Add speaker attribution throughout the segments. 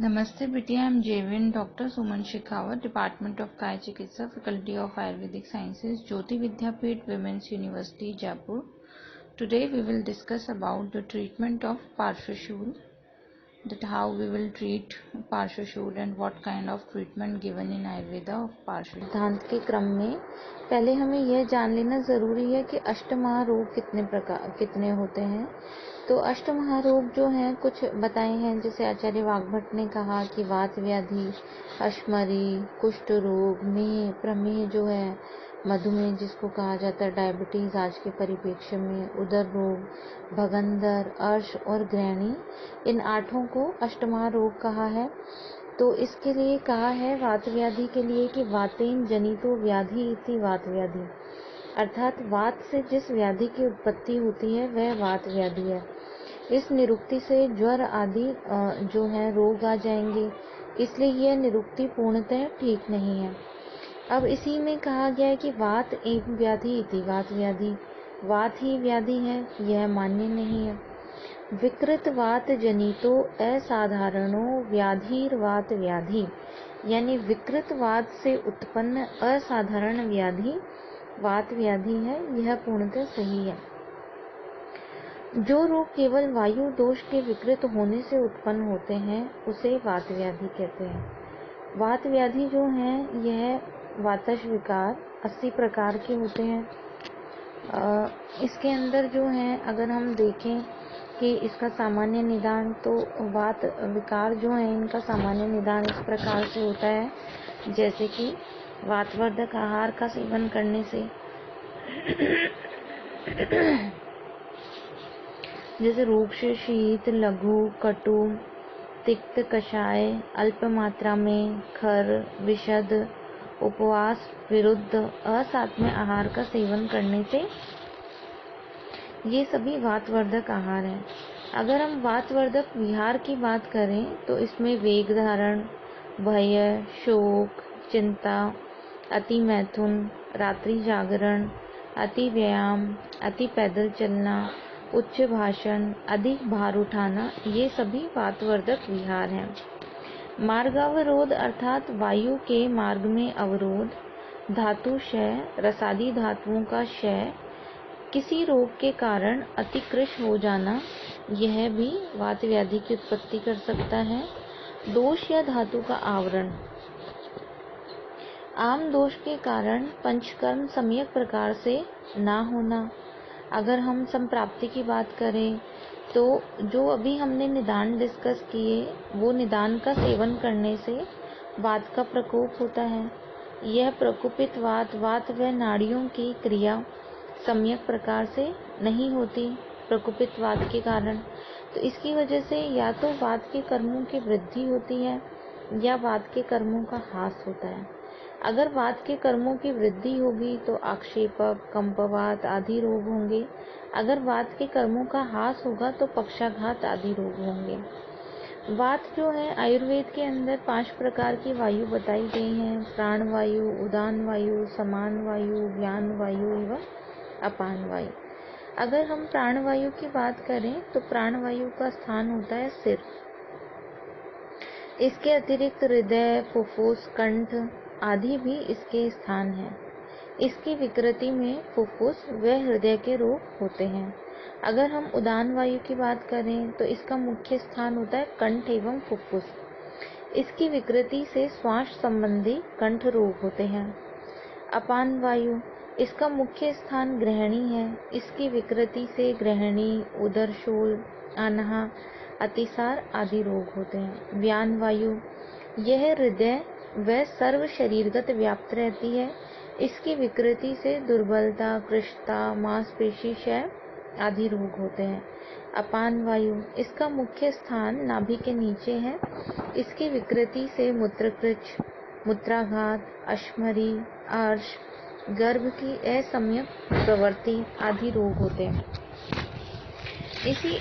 Speaker 1: नमस्ते बिटिया, I am JVN doctor Suman Shekhawat, department of Kaya Chikitsa, faculty of Ayurvedic sciences, Jyoti Vidyapeeth, women's university, Jaipur. Today we will discuss about the treatment of Parshashul, that how we will treat Parshashul and what kind of treatment given in Ayurveda of Parshashul.
Speaker 2: सिद्धांत के क्रम में पहले हमें यह जान लेना ज़रूरी है कि अष्टमहारोग कितने होते हैं. तो अष्टमहारोग जो हैं कुछ बताए हैं, जैसे आचार्य वाग्भट ने कहा कि वात व्याधि, अश्मरी, कुष्ठ रोग, मेह, प्रमेह जो है, मधुमेह जिसको कहा जाता है डायबिटीज़ आज के परिप्रेक्ष्य में, उदर रोग, भगंदर, अर्श और ग्रहणी, इन 8 को अष्टमहारोग कहा है. तो इसके लिए कहा है वात व्याधि के लिए कि वातेन जनितो व्याधि इति वात व्याधि, अर्थात वात से जिस व्याधि की उत्पत्ति होती है वह वात व्याधि है. इस निरुक्ति से ज्वर आदि जो है रोग आ जाएंगे, इसलिए यह निरुक्ति पूर्णतः ठीक नहीं है. अब इसी में कहा गया है कि वात एवं व्याधि इति वात व्याधि, वात ही व्याधि है, यह मान्य नहीं है. विकृत वात जनितो असाधारणो व्याधिर्वात व्याधि, यानी विकृत वात से उत्पन्न असाधारण व्याधि वात व्याधि है, यह पूर्णतः सही है. जो रोग केवल वायु दोष के विकृत होने से उत्पन्न होते हैं उसे वात व्याधि कहते हैं. वात व्याधि जो है यह वातश विकार 80 प्रकार के होते हैं. इसके अंदर जो है अगर हम देखें कि इसका सामान्य निदान, तो वात विकार जो है इनका सामान्य निदान इस प्रकार से होता है, जैसे कि वातवर्धक आहार का सेवन करने से जैसे रूक्ष, शीत, लघु, कटु, तिक्त कषाय, अल्प मात्रा में, खर, विशद, उपवास विरुद्ध असात्म्य आहार का सेवन करने से, ये सभी वातवर्धक आहार हैं. अगर हम वातवर्धक विहार की बात करें तो इसमें वेग धारण, भय, शोक, चिंता, अति मैथुन, रात्रि जागरण, अति व्यायाम, अति पैदल चलना, उच्च भाषण, अधिक भार उठाना, ये सभी वातवर्धक विहार हैं. मार्गावरोध अर्थात वायु के मार्ग में अवरोध, धातु क्षय, रसादी धातुओं का क्षय, किसी रोग के कारण अतिकृश हो जाना, यह भी वात व्याधि की उत्पत्ति कर सकता है. दोष या धातु का आवरण, आम दोष के कारण पंचकर्म सम्यक प्रकार से ना होना. अगर हम संप्राप्ति की बात करें तो जो अभी हमने निदान डिस्कस किए, वो निदान का सेवन करने से वात का प्रकोप होता है. यह प्रकोपित वात व नाड़ियों की क्रिया सम्यक प्रकार से नहीं होती प्रकोपित वात के कारण. तो इसकी वजह से या तो वात के कर्मों की वृद्धि होती है या वात के कर्मों का ह्रास होता है. अगर वात के कर्मों की वृद्धि होगी तो आक्षेपक, कंपवात आदि रोग होंगे. अगर वात के कर्मों का ह्रास होगा तो पक्षाघात आदि रोग होंगे. वात जो है आयुर्वेद के अंदर 5 प्रकार की वायु बताई गई हैं: प्राण वायु, उदान वायु, समान वायु, व्यान वायु एवं अपान वायु. अगर हम प्राण वायु की बात करें तो प्राण वायु का स्थान होता है सिर. इसके अतिरिक्त हृदय, फुफ्फुस, कंठ आदि भी इसके स्थान हैं. इसकी विकृति में फुफ्फुस व हृदय के रोग होते हैं. अगर हम उदान वायु की बात करें तो इसका मुख्य स्थान होता है कंठ एवं फुफ्फुस. इसकी विकृति से श्वास संबंधी कंठ रोग होते हैं. अपान वायु, इसका मुख्य स्थान ग्रहणी है. इसकी विकृति से ग्रहणी, उदरशूल, अनहा, अतिसार आदि रोग होते हैं. व्यान वायु, यह हृदय व सर्व शरीरगत व्याप्त रहती है. इसकी विकृति से दुर्बलता, कृशता, मांसपेशी क्षय आदि रोग होते हैं. अपान वायु, इसका मुख्य स्थान नाभि के नीचे है. इसकी विकृति से मूत्रकृच, मूत्राघात, अश्मरी, अर्श, गर्भ की असम्यक प्रवृत्ति आदि रोग होते हैं. इसी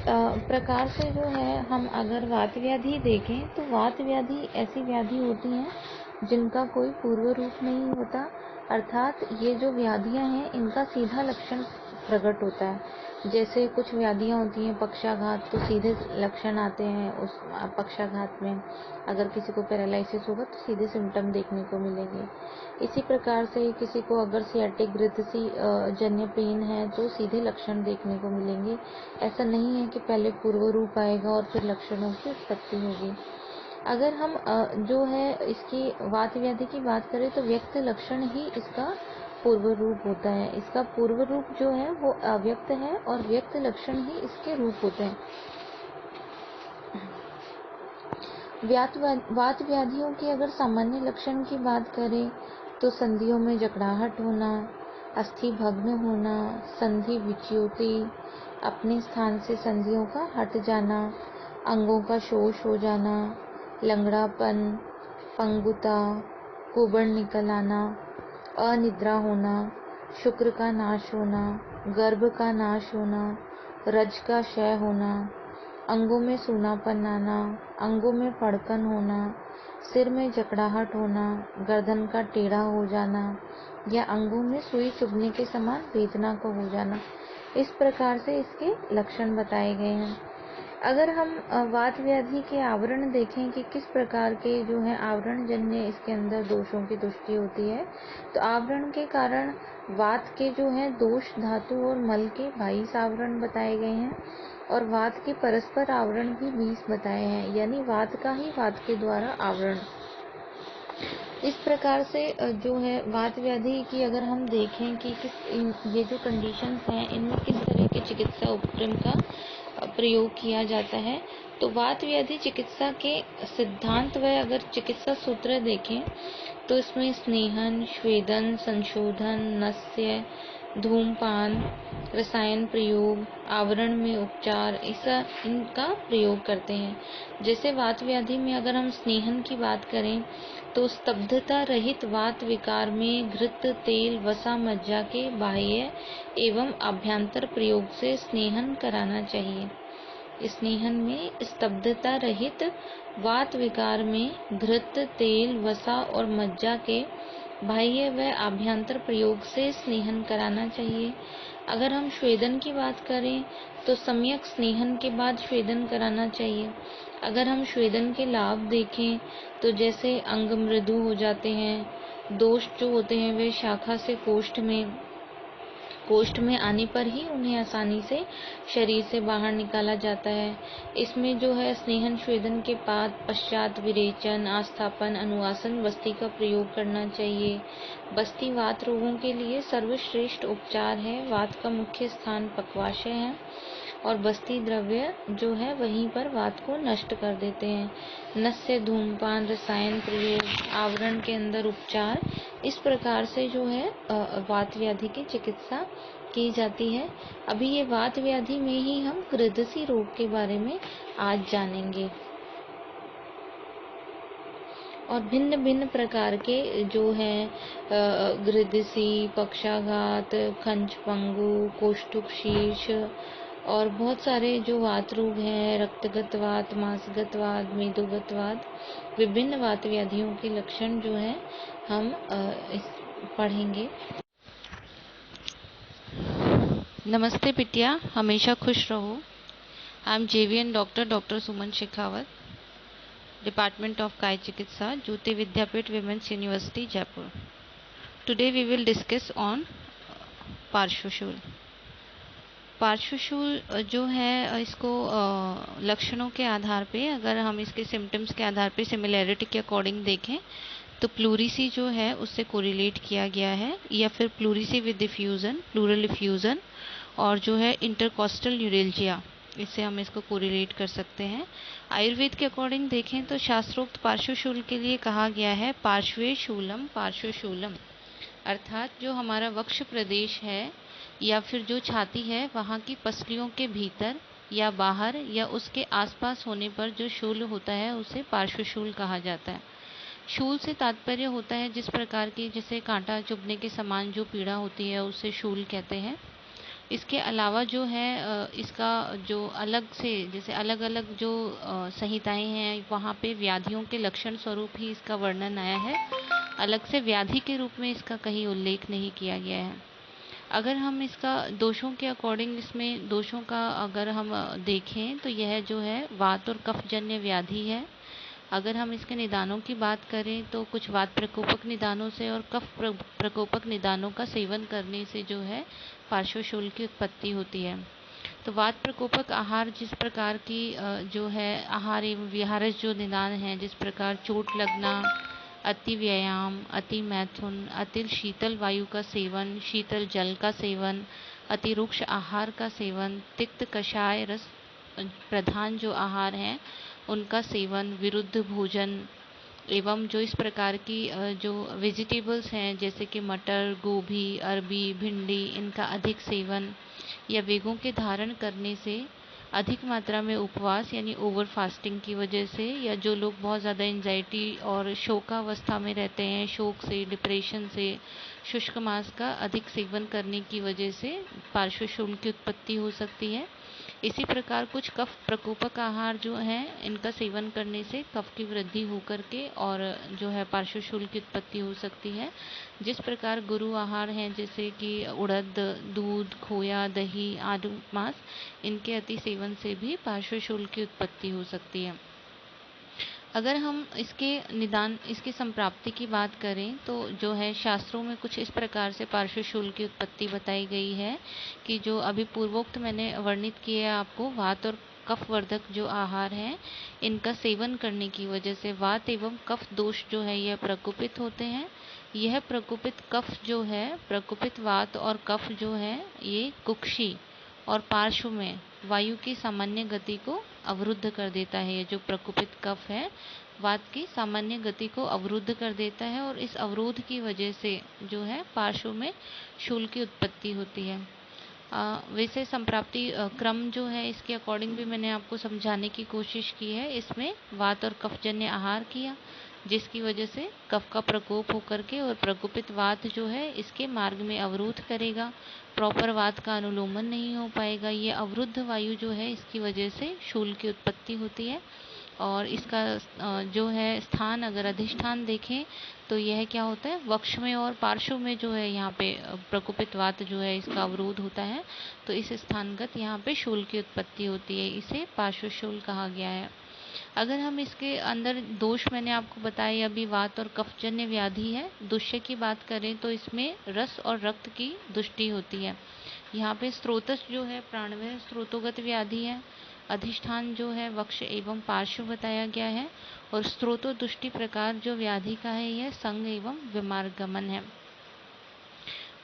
Speaker 2: प्रकार से जो है हम अगर वात व्याधि देखें तो वात व्याधि ऐसी व्याधि होती हैं जिनका कोई पूर्व रूप नहीं होता. अर्थात ये जो व्याधियां हैं इनका सीधा लक्षण प्रकट होता है। जैसे कुछ व्याधियां होती हैं पक्षाघात, तो सीधे लक्षण आते हैं उस पक्षाघात में। अगर किसी को पैरालिसिस होगा तो सीधे सिम्टम देखने को मिलेंगे। इसी प्रकार से किसी को अगर सियाटिक ग्रंथि जन्य पेन है तो सीधे लक्षण देखने को मिलेंगे। ऐसा नहीं है कि पहले पूर्व रूप आएगा और फिर लक्षणों की उत्पत्ति होगी। अगर हम जो है इसकी वात व्याधि की बात करें तो व्यक्त लक्षण ही इसका पूर्व रूप होता है। इसका पूर्व रूप जो है वो अव्यक्त है और व्यक्त लक्षण ही इसके रूप होते हैं। वात व्याधियों की अगर सामान्य लक्षण की बात करें तो संधियों में जकड़ाहट होना, अस्थि भग्न होना, संधि विच्युति, अपने स्थान से संधियों का हट जाना, अंगों का शोष हो जाना, लंगड़ापन, पंगुता, कुबड़ निकल आना, अनिद्रा होना, शुक्र का नाश होना, गर्भ का नाश होना, रज का क्षय होना, अंगों में सूनापन आना, अंगों में फड़कन होना, सिर में जकड़ाहट होना, गर्दन का टेढ़ा हो जाना या अंगों में सुई चुभने के समान वेदना का हो जाना। इस प्रकार से इसके लक्षण बताए गए हैं। अगर हम वात व्याधि के आवरण देखें कि किस प्रकार के जो है आवरण जन्य इसके अंदर दोषों की दृष्टि होती है, तो आवरण के कारण वात के जो है दोष धातु और मल के 22 आवरण बताए गए हैं और वात के परस्पर आवरण भी 20 बताए हैं, यानी वात का ही वात के द्वारा आवरण। इस प्रकार से जो है वात व्याधि की अगर हम देखें कि ये जो कंडीशंस हैं इनमें किस तरह के चिकित्सा उपक्रम का प्रयोग किया जाता है, तो वात व्याधि चिकित्सा के सिद्धांत व अगर चिकित्सा सूत्र देखें तो इसमें स्नेहन, स्वेदन, संशोधन, नस्य, धूमपान, रसायन प्रयोग, आवरण में उपचार, इनका प्रयोग करते हैं। जैसे वात व्याधि में अगर हम स्नेहन की बात करें तो स्तब्धता रहित वात विकार में घृत, तेल, वसा, मज्जा के बाह्य एवं आभ्यंतर प्रयोग से स्नेहन कराना चाहिए। स्नेहन में स्तब्धता रहित वात विकार में घृत, तेल, वसा और मज्जा के बाह्य व आभ्यंतर प्रयोग से स्नेहन कराना चाहिए। अगर हम स्वेदन की बात करें तो सम्यक स्नेहन के बाद स्वेदन कराना चाहिए। अगर हम स्वेदन के लाभ देखें तो जैसे अंग मृदु हो जाते हैं, दोष जो होते हैं वे शाखा से कोष्ठ में आने पर ही उन्हें आसानी से शरीर से बाहर निकाला जाता है। इसमें जो है स्नेहन स्वेदन के पश्चात विरेचन, आस्थापन, अनुवासन बस्ती का प्रयोग करना चाहिए। बस्ती वात रोगों के लिए सर्वश्रेष्ठ उपचार है। वात का मुख्य स्थान पक्वाशय है और बस्ती द्रव्य जो है वहीं पर वात को नष्ट कर देते हैं। नस्य, धूमपान, रसायन प्रयोग, आवरण के अंदर उपचार, इस प्रकार से जो है वात व्याधि की चिकित्सा की जाती है। अभी ये वात व्याधि में ही हम ग्रदसी रोग के बारे में आज जानेंगे और भिन्न भिन्न प्रकार के जो है ग्रदसी, पक्षाघात, खंच पंगु, कोष्ठुक शीर्ष और बहुत सारे जो वात रोग हैं, रक्तगत वात, मांसगत वात, मेदोगत वात, विभिन्न वात व्याधियों के लक्षण जो है हम पढ़ेंगे। नमस्ते बिटिया, हमेशा खुश रहो। I am JVN doctor Suman Shekhawat, department of Kaya Chikitsa, Jyoti Vidyapeeth women's university Jaipur. Today we will discuss on Parshvashool. पार्श्वशूल जो है इसको लक्षणों के आधार पे, अगर हम इसके सिम्टम्स के आधार पे सिमिलैरिटी के अकॉर्डिंग देखें तो प्लूरिसी जो है उससे कोरिलेट किया गया है, या फिर pleurisy with diffusion, pleural diffusion, और जो है इंटरकॉस्टल न्यूरेल्जिया, इससे हम इसको कोरिलेट कर सकते हैं। आयुर्वेद के अकॉर्डिंग देखें तो शास्त्रोक्त पार्श्वशूल के लिए कहा गया है पार्श्वे शूलम पार्श्वशूलम, अर्थात जो हमारा वक्ष प्रदेश है या फिर जो छाती है वहाँ की पसलियों के भीतर या बाहर या उसके आसपास होने पर जो शूल होता है उसे पार्श्वशूल कहा जाता है। शूल से तात्पर्य होता है जिस प्रकार की जैसे कांटा चुभने के समान जो पीड़ा होती है उसे शूल कहते हैं। इसके अलावा जो है इसका जो अलग से जैसे अलग अलग जो संहिताएं हैं वहाँ पे व्याधियों के लक्षण स्वरूप ही इसका वर्णन आया है।
Speaker 1: अलग से व्याधि के रूप में इसका कहीं उल्लेख नहीं किया गया है। अगर हम इसका दोषों के अकॉर्डिंग, इसमें दोषों का अगर हम देखें तो यह जो है वात और कफजन्य व्याधि है। अगर हम इसके निदानों की बात करें तो कुछ वात प्रकोपक निदानों से और कफ प्रकोपक निदानों का सेवन करने से जो है पार्श्वशूल की उत्पत्ति होती है। तो वात प्रकोपक आहार जिस प्रकार की जो है आहार एवं विहारस जो निदान है, जिस प्रकार चोट लगना, अति व्यायाम, अति मैथुन, अति शीतल वायु का सेवन, शीतल जल का सेवन, अति रुक्ष आहार का सेवन, तिक्त कषाय रस प्रधान जो आहार हैं उनका सेवन, विरुद्ध भोजन एवं जो इस प्रकार की जो वेजिटेबल्स हैं जैसे कि मटर, गोभी, अरबी, भिंडी, इनका अधिक सेवन या वेगों के धारण करने से, अधिक मात्रा में उपवास यानी ओवर फास्टिंग की वजह से, या जो लोग बहुत ज़्यादा एंजाइटी और शोकावस्था में रहते हैं, शोक से, डिप्रेशन से, शुष्क मांस का अधिक सेवन करने की वजह से पार्श्वशूल की उत्पत्ति हो सकती है। इसी प्रकार कुछ कफ प्रकोपक आहार जो हैं इनका सेवन करने से कफ की वृद्धि होकर के और जो है पार्श्वशूल की उत्पत्ति हो सकती है। जिस प्रकार गुरु आहार हैं जैसे कि उड़द, दूध, खोया, दही आदि मांस, इनके अति सेवन से भी पार्श्वशूल की उत्पत्ति हो सकती है। अगर हम इसके निदान, इसकी संप्राप्ति की बात करें तो जो है शास्त्रों में कुछ इस प्रकार से पार्श्वशूल की उत्पत्ति बताई गई है कि जो अभी पूर्वोक्त मैंने वर्णित किया आपको, वात और कफवर्धक जो आहार हैं इनका सेवन करने की वजह से वात एवं कफ दोष जो है यह प्रकोपित होते हैं। यह प्रकोपित कफ जो है, प्रकोपित वात और कफ जो है ये कुक्षी और पार्श्व में वायु की सामान्य गति को अवरुद्ध कर देता है। ये जो प्रकोपित कफ है वात की सामान्य गति को अवरुद्ध कर देता है और इस अवरोध की वजह से जो है पार्श्व में शूल की उत्पत्ति होती है। वैसे संप्राप्ति क्रम जो है इसके अकॉर्डिंग भी मैंने आपको समझाने की कोशिश की है। इसमें वात और कफजन्य आहार किया जिसकी वजह से कफ का प्रकोप होकर के और प्रकोपित वात जो है इसके मार्ग में अवरोध करेगा, प्रॉपर वात का अनुलोमन नहीं हो पाएगा। ये अवरुद्ध वायु जो है इसकी वजह से शूल की उत्पत्ति होती है। और इसका जो है स्थान, अगर अधिष्ठान देखें तो यह क्या होता है, वक्ष में और पार्श्व में जो है यहाँ पे प्रकोपित वात जो है इसका अवरोध होता है, तो इस स्थानगत यहाँ पे शूल की उत्पत्ति होती है। इसे पार्श्वशूल कहा गया है। अगर हम इसके अंदर दोष मैंने आपको बताया, अभी वात और कफजन्य व्याधि है। दुष्य की बात करें तो इसमें रस और रक्त की दुष्टि होती है। यहाँ पे स्रोतस जो है प्राणवय स्रोतोगत व्याधि है। अधिष्ठान जो है वक्ष एवं पार्श्व बताया गया है और स्रोतो दुष्टि प्रकार जो व्याधि का है यह संग एवं विमार्गमन है।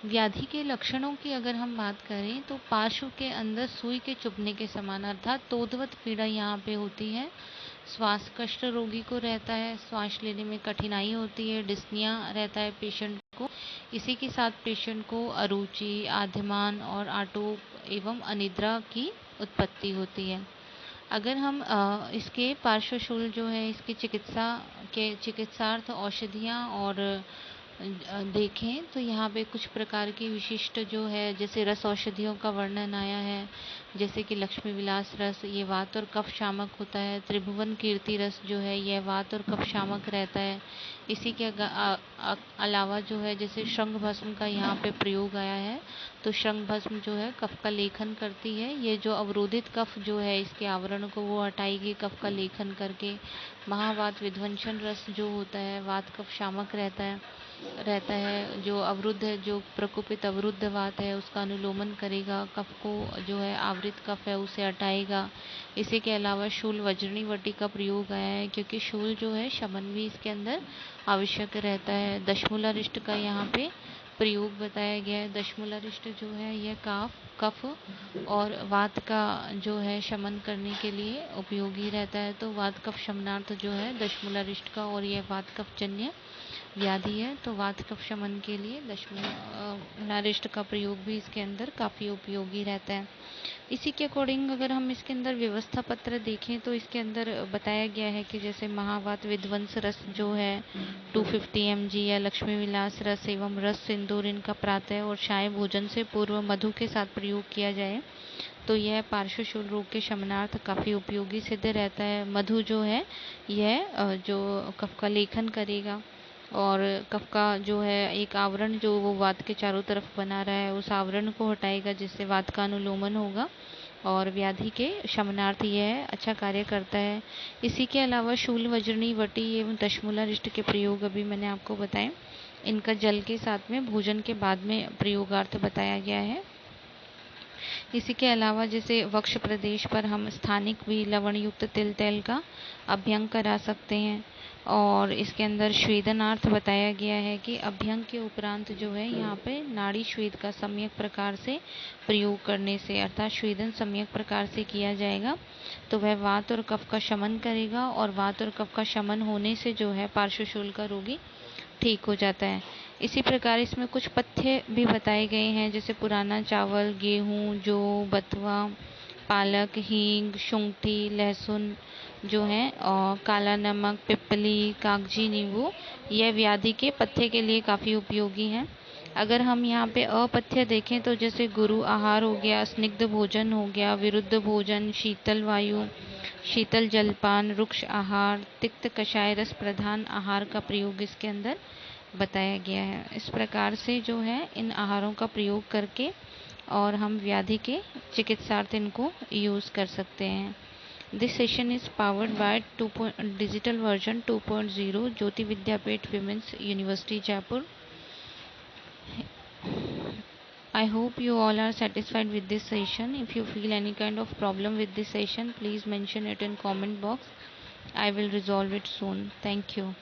Speaker 1: व्याधि के लक्षणों की अगर हम बात करें तो पार्श्व के अंदर सुई के चुभने के समान अर्थात तोदवत पीड़ा यहाँ पे होती है। श्वास कष्ट रोगी को रहता है, श्वास लेने में कठिनाई होती है, डिस्निया रहता है पेशेंट को। इसी के साथ पेशेंट को अरुचि, आद्यमान और आटोप एवं अनिद्रा की उत्पत्ति होती है। अगर हम इसके पार्श्वशूल जो है इसकी चिकित्सार्थ औषधियाँ और देखें तो यहाँ पे कुछ प्रकार की विशिष्ट जो है जैसे रस औषधियों का वर्णन आया है, जैसे कि लक्ष्मी विलास रस, ये वात और कफ शामक होता है। त्रिभुवन कीर्ति रस जो है यह वात और कफ शामक रहता है। इसी के अलावा जो है जैसे शंख भस्म का यहाँ पे प्रयोग आया है, तो शंख भस्म जो है कफ का लेखन करती है। ये जो अवरोधित कफ जो है इसके आवरण को वो हटाएगी कफ का लेखन करके। महावात विध्वंसन रस जो होता है वात कफ शामक रहता है। जो अवरुद्ध है, जो प्रकोपित अवरुद्ध वात है उसका अनुलोमन करेगा, कफ को जो है आवृत कफ है उसे हटाएगा। इसी के अलावा शूल वज्रणी वटी का प्रयोग आया है क्योंकि शूल जो है शमन भी इसके अंदर आवश्यक रहता है। दशमूलारिष्ट का यहाँ पे प्रयोग बताया गया है। दशमूलारिष्ट जो है यह कफ और वात का जो है शमन करने के लिए उपयोगी रहता है। तो वात कफ शमनार्थ जो है दशमूलारिष्ट का, और यह वात कफ जन्य व्याधि है तो वात कफ शमन के लिए दशमूलारिष्ट का प्रयोग भी इसके अंदर काफ़ी उपयोगी रहता है। इसी के अकॉर्डिंग अगर हम इसके अंदर व्यवस्था पत्र देखें तो इसके अंदर बताया गया है कि जैसे महावात विध्वंस रस जो है 250 mg या लक्ष्मी विलास रस एवं रस सिंदूर इनका प्रातः और चाय भोजन से पूर्व मधु के साथ प्रयोग किया जाए तो यह पार्श्वशूल रोग के शमनार्थ काफ़ी उपयोगी सिद्ध रहता है। मधु जो है यह जो कफ का लेखन करेगा। और कफ का जो है एक आवरण जो वो वात के चारों तरफ बना रहा है, उस आवरण को हटाएगा, जिससे वात का अनुलोमन होगा और व्याधि के शमनार्थ यह अच्छा कार्य करता है। इसी के अलावा शूल, वज्रनी, वटी एवं दशमूला रिष्ट के प्रयोग अभी मैंने आपको बताए। इनका जल के साथ में भोजन के बाद में प्रयोगार्थ बताया गया है। इसी के अलावा जैसे वक्ष प्रदेश पर हम स्थानिक भी लवण युक्त तिल तेल का अभ्यंग करा सकते हैं। और इसके अंदर स्वेदनार्थ बताया गया है कि अभ्यंग के उपरांत जो है यहाँ पे नाड़ी स्वेद का सम्यक प्रकार से प्रयोग करने से, अर्थात स्वेदन सम्यक प्रकार से किया जाएगा तो वह वात और कफ का शमन करेगा, और वात और कफ का शमन होने से जो है पार्श्वशूल का रोगी ठीक हो जाता है। इसी प्रकार इसमें कुछ पथ्य भी बताए गए हैं, जैसे पुराना चावल, गेहूँ, जौ, बथुआ, पालक, हींग, शुंठी, लहसुन जो है, और काला नमक, पिपली, कागजी नींबू, यह व्याधि के पथ्य के लिए काफ़ी उपयोगी हैं। अगर हम यहाँ पे अपथ्य देखें तो जैसे गुरु आहार हो गया, स्निग्ध भोजन हो गया, विरुद्ध भोजन, शीतल वायु, शीतल जलपान, रुक्ष आहार, तिक्त कषाय रस प्रधान आहार का प्रयोग इसके अंदर बताया गया है। इस प्रकार से जो है इन आहारों का प्रयोग करके और हम व्याधि के चिकित्सार्थ इनको यूज़ कर सकते हैं। This session is powered by digital version 2.0 Jyoti Vidyapeeth women's university Jaipur. I hope you all are satisfied with this session. If you feel any kind of problem with this session, please mention it in comment box. I will resolve it soon. Thank you.